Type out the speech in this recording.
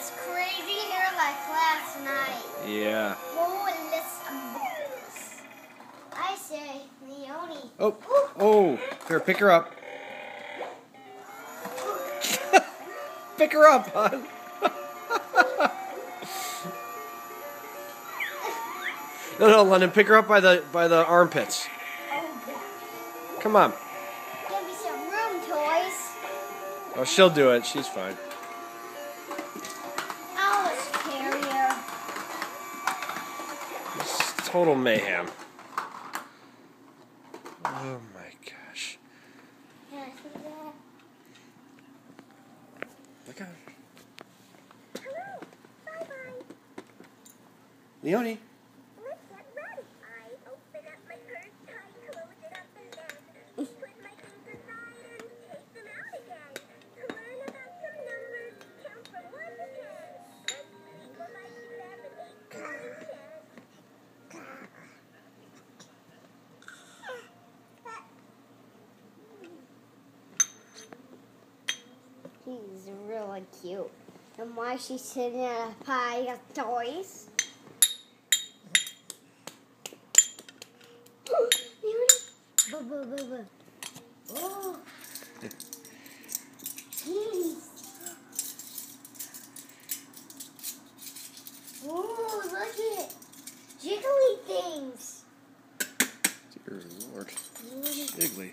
his crazy hair like last night. Yeah. I say, Leone. Oh, here, pick her up. Pick her up, hon. No, London, pick her up by the armpits. Come on. Give me some room, toys. Oh, she'll do it. She's fine. Alice Carrier. It's total mayhem. Oh my gosh. Can I see that? Look out. Hello. Bye-bye. Leone. Let's get ready. I open up my purse, I close it up, and then put my things inside and take them out again. To learn about some numbers, count from 1 to 10. Let's see, go by 7, 8, 9, 10. He's really cute. And why is she sitting at a pile of toys? Oh. Jeez. Oh, look at it. Jiggly things. Dear Lord. Jiggly.